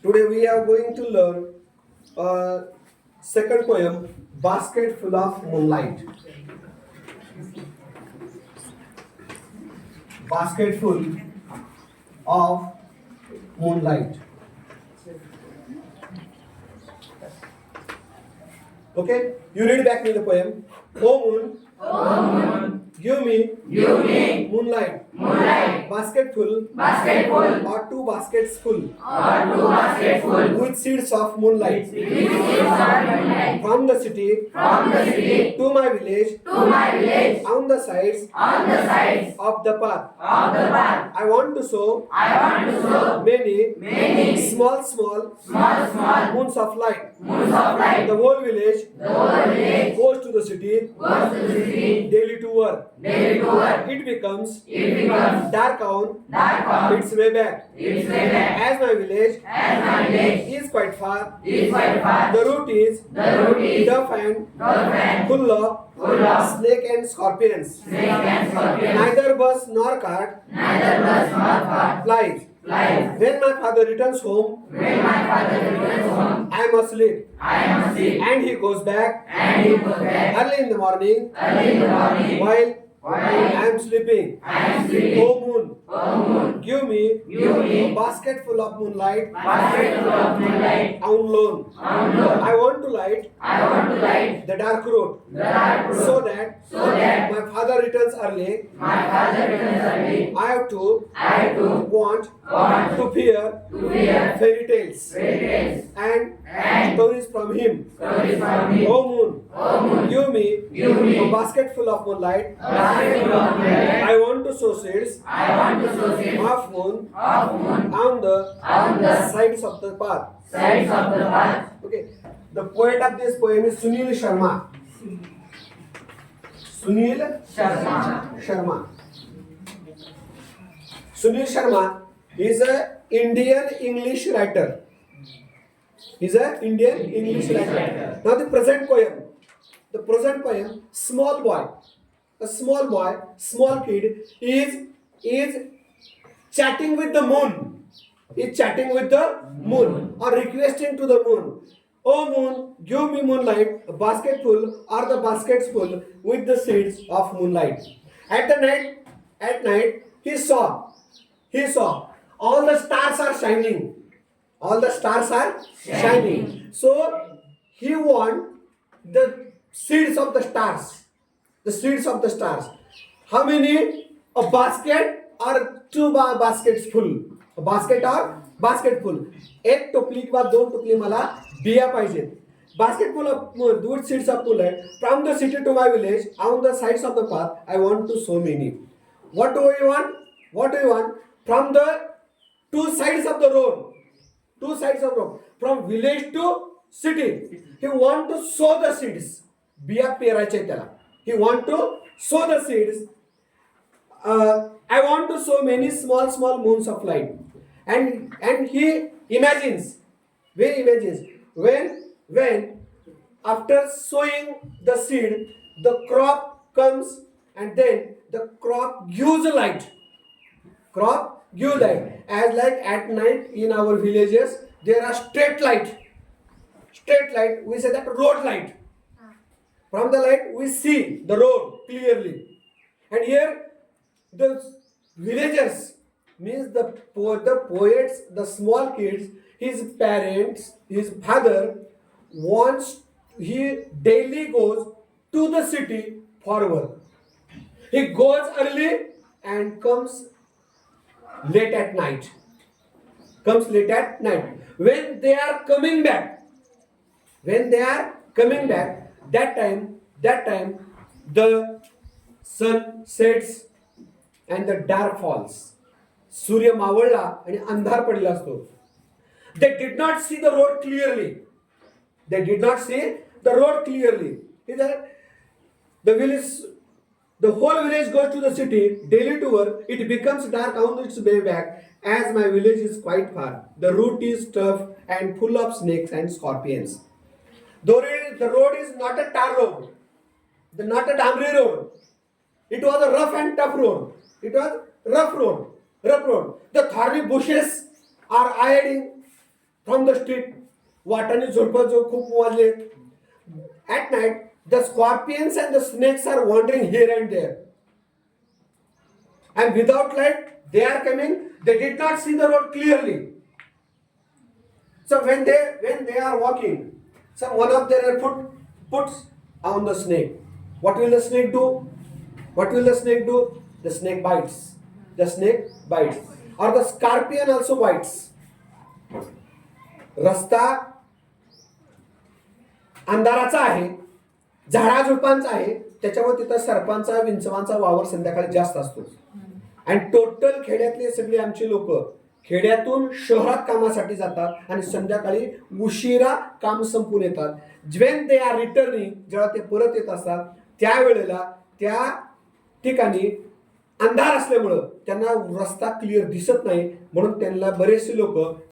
Today we are going to learn second poem, Basket Full of Moonlight. Basket full of moonlight. Okay, you read back me the poem. Oh moon, give me moonlight. Basketful or two baskets full with seeds of moonlight. From the city to my village on the sides of the path. I want to sow many small moons of light. The whole village goes to the city daily to work. It becomes dark on its way back. As my village is quite far, the route is tough and full of snake and scorpions. Neither bus nor cart flies. When my father returns home, I am asleep. And he goes back early in the morning while I am sleeping. Oh moon, give me a basket full of moonlight on loan. I want to light the dark road so that my father returns early. I have to want to hear fairy tales and stories from him. Oh moon, give me a basket full of moonlight. I want to sow seeds of moon on the sides of the path. Okay. The poet of this poem is Sunil Sharma. Sunil Sharma is an Indian English writer. Now the present poem, small boy. A small kid is chatting with the moon. Or requesting to the moon. Oh moon, give me moonlight, a basket full or the baskets full with the seeds of moonlight. At night, he saw all the stars are shining. So he want the seeds of the stars. How many? A basket or two baskets full. A basket or basket full. एक टोपली किंवा दोन टोपली मला बिया पाहिजेत. Basket full of with seeds of moonlight. From the city to my village, on the sides of the path, I want to sow many. What do you want? From the two sides of the road. From village to city. He want to sow the seeds. बिया पेरायचे त्याला. He want to sow the seeds. I want to sow many small moons of light. And he imagines when after sowing the seed, the crop comes and then the crop gives light. As like at night in our villages, there are straight light. We say that road light. From the light we see the road clearly. And here the villagers means the poets, the small kids, his parents, his father he daily goes to the city for work. He goes early and comes late at night. When they are coming back, that time the sun sets and the dark falls. सूर्य मावळला आणि अंधार पडला असतो. They did not see the road clearly. The whole village goes to the city daily to work. It becomes dark on its way back. As my village is quite far, the route is tough and full of snakes and scorpions. The road is not a tar road, not a damri road. It was a rough and tough road. Rough road. The thorny bushes are hiding from the street. वाटाने झुडपं जो खूप वाजले. At night the scorpions and the snakes are wandering here and there. And without light they are coming, they did not see the road clearly. So when they are walking, so one of their foot puts on the snake. What will the snake do? What will the snake do? The snake bites. The snake bites. Or the scorpion also bites. रस्ता अंधाराचा आहे, झाडाझुडपांचा आहे, त्याच्यावर तिथं सर्पांचा विंचवांचा वावर संध्याकाळी जास्त असतो. आणि टोटल खेड्यातले सगळे आमचे लोक खेड्यातून शहरात कामासाठी जातात आणि संध्याकाळी उशिरा काम संपून येतात. वेन दे आर रिटर्निंग, जेव्हा ते परत येत असतात त्यावेळेला त्या ठिकाणी अंधार असल्यामुळं त्यांना रस्ता क्लिअर दिसत नाही, म्हणून त्यांना बरेचसे लोक